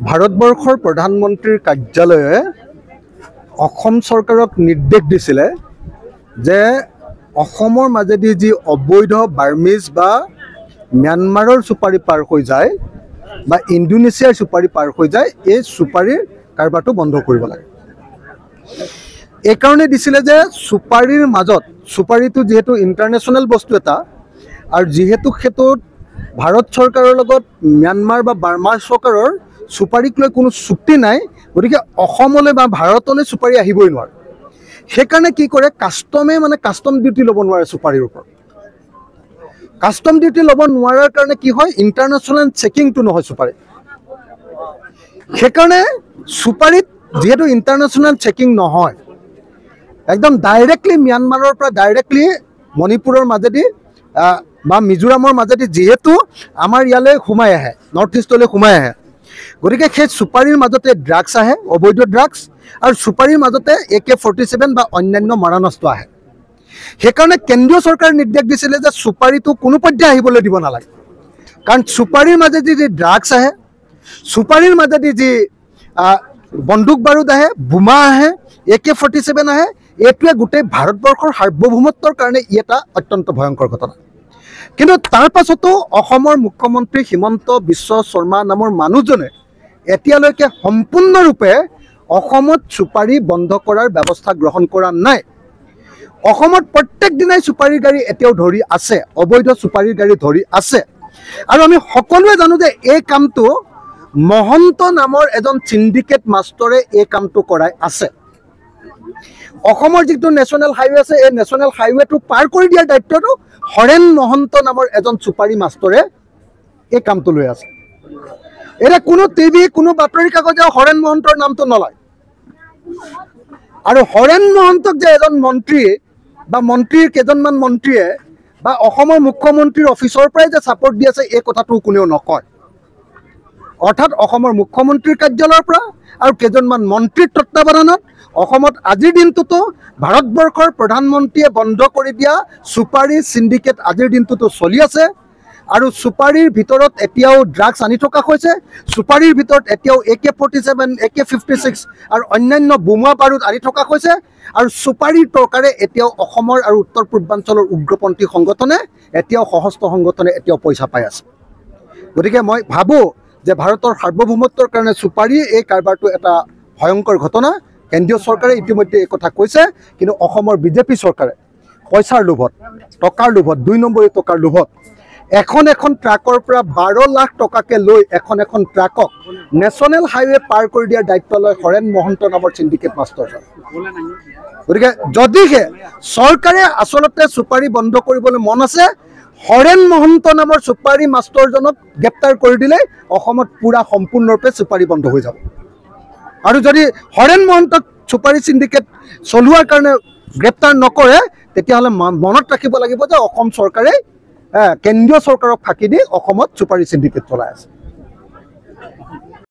ভাৰতবৰ্ষৰ প্ৰধানমন্ত্ৰীৰ কাৰ্যালয়ে অসম চৰকাৰক নিৰ্দেশ দিছিলে যে অসমৰ মাজেদি যি অবৈধ বাৰ্মিজ বা ম্যানমাৰৰ চুপাৰি পাৰ হৈ যায় বা ইণ্ডোনেছিয়াৰ চুপাৰি পাৰ হৈ যায় এই চুপাৰিৰ কাৰবাৰটো বন্ধ কৰিব লাগে। এই কাৰণে দিছিলে যে চুপাৰিৰ মাজত চুপাৰিটো যিহেতু ইণ্টাৰনেশ্যনেল বস্তু এটা আৰু যিহেতু ক্ষেত্ৰত ভাৰত চৰকাৰৰ লগত ম্যানমাৰ বা বাৰ্মাৰ চৰকাৰৰ চুপাৰিক লৈ কোনো চুক্তি নাই, গতিকে অসমলৈ বা ভাৰতলৈ চুপাৰি আহিবই নোৱাৰে। সেইকাৰণে কি কৰে, কাষ্টম ডিউটি ল'ব নোৱাৰে চুপাৰিৰ ওপৰত। কাষ্টম ডিউটি ল'ব নোৱাৰাৰ কাৰণে কি হয়, ইণ্টাৰনেশ্যনেল চেকিংটো নহয় চুপাৰি। সেইকাৰণে চুপাৰিত যিহেতু ইণ্টাৰনেশ্যনেল চেকিং নহয়, একদম ডাইৰেক্টলি ম্যানমাৰৰ পৰা ডাইৰেক্টলি মণিপুৰৰ মাজেদি বা মিজোৰামৰ মাজেদি যিহেতু আমাৰ ইয়ালৈ সোমাই আহে, নৰ্থ ইষ্টলৈ সোমাই আহে, গতিকে সেই চুপাৰিৰ মাজতে ড্ৰাগছ আহে, অবৈধ ড্ৰাগছ, আৰু চুপাৰিৰ মাজতে AK-47 বা অন্যান্য মাৰণাস্ত্ৰ আহে। সেইকাৰণে কেন্দ্ৰীয় চৰকাৰে নিৰ্দেশ দিছিলে যে চুপাৰিটো কোনো পৰ্যায়ে আহিবলৈ দিব নালাগে, কাৰণ চুপাৰিৰ মাজেদি যি ড্ৰাগছ আহে, চুপাৰিৰ মাজেদি যি বন্দুক বাৰুদ আহে, বোমা আহে, AK-47 আহে, এইটোৱে গোটেই ভাৰতবৰ্ষৰ সাৰ্বভৌমত্বৰ কাৰণে ই এটা অত্যন্ত ভয়ংকৰ ঘটনা। কিন্তু তাৰ পাছতো অসমৰ মুখ্যমন্ত্ৰী হিমন্ত বিশ্ব শৰ্মা নামৰ মানুহজনে এতিয়ালৈকে সম্পূৰ্ণৰূপে অসমত চুপাৰি বন্ধ কৰাৰ ব্যৱস্থা গ্ৰহণ কৰা নাই। অসমত প্ৰত্যেক দিনাই চুপাৰিৰ গাড়ী এতিয়াও ধৰি আছে, অবৈধ চুপাৰিৰ গাড়ী ধৰি আছে। আৰু আমি সকলোৱে জানো যে এই কামটো মহন্ত নামৰ এজন চিণ্ডিকেট মাষ্টৰে এই কামটো কৰাই আছে। অসমৰ যিটো নেশ্যনেল হাইৱে আছে, এই নেশ্যনেল হাইৱেটো পাৰ কৰি দিয়াৰ দায়িত্বটো হৰেণ মহন্ত নামৰ এজন চুপাৰি মাষ্টৰে এই কামটো লৈ আছে। এতিয়া কোনো টিভি, কোনো বাতৰি কাকতে হৰেণ মহন্তৰ নামটো নলয়। আৰু হৰেণ মহন্তক যে এজন মন্ত্ৰী বা মন্ত্ৰীৰ কেইজনমান মন্ত্ৰীয়ে বা অসমৰ মুখ্যমন্ত্ৰীৰ অফিচৰ পৰাই যে ছাপৰ্ট দি আছে, এই কথাটো কোনেও নকয়। অৰ্থাৎ অসমৰ মুখ্যমন্ত্ৰীৰ কাৰ্যালয়ৰ পৰা আৰু কেইজনমান মন্ত্ৰীৰ তত্বাৱধানত অসমত আজিৰ দিনটোতো ভাৰতবৰ্ষৰ প্ৰধানমন্ত্ৰীয়ে বন্ধ কৰি দিয়া চুপাৰি চিণ্ডিকেট আজিৰ দিনটোতো চলি আছে। আৰু চুপাৰিৰ ভিতৰত এতিয়াও ড্ৰাগছ আনি থকা হৈছে, চুপাৰিৰ ভিতৰত এতিয়াও AK-47, AK-56 আৰু অন্যান্য বোমা বাৰুদ আনি থকা হৈছে। আৰু চুপাৰিৰ টকাৰে এতিয়াও অসমৰ আৰু উত্তৰ পূৰ্বাঞ্চলৰ উগ্ৰপন্থী সংগঠনে এতিয়াও সশস্ত্ৰ সংগঠনে এতিয়াও পইচা পাই আছে। গতিকে মই ভাবোঁ যে ভাৰতৰ সাৰ্বভৌমত্বৰ কাৰণে চুপাৰি এই কাৰবাৰটো এটা ভয়ংকৰ ঘটনা। কেন্দ্ৰীয় চৰকাৰে ইতিমধ্যে এই কথা কৈছে, কিন্তু অসমৰ বিজেপি চৰকাৰে পইচাৰ লোভত, টকাৰ লোভত, 2 নম্বৰী টকাৰ লোভত এখন ট্ৰাকৰ পৰা 12 লাখ টকাকে লৈ এখন ট্ৰাকক নেশ্যনেল হাইৱে পাৰ কৰি দিয়াৰ দায়িত্ব লয় হৰেণ মহন্ত নামৰ চিণ্ডিকেট মাষ্টৰজন। গতিকে যদিহে চৰকাৰে আচলতে চুপাৰি বন্ধ কৰিবলৈ মন আছে, হৰেণ মহন্ত নামৰ চুপাৰি মাষ্টৰজনক গ্ৰেপ্তাৰ কৰি দিলেই অসমত পুৰা সম্পূৰ্ণৰূপে চুপাৰি বন্ধ হৈ যাব। আৰু যদি হৰেণ মহন্তক চুপাৰি চিণ্ডিকেট চলোৱাৰ কাৰণে গ্ৰেপ্তাৰ নকৰে, তেতিয়াহ'লে মনত ৰাখিব লাগিব যে অসম চৰকাৰে কেন্দ্ৰীয় চৰকাৰক ফাঁকি দি অসমত চুপাৰি চিণ্ডিকেট চলাই আছে।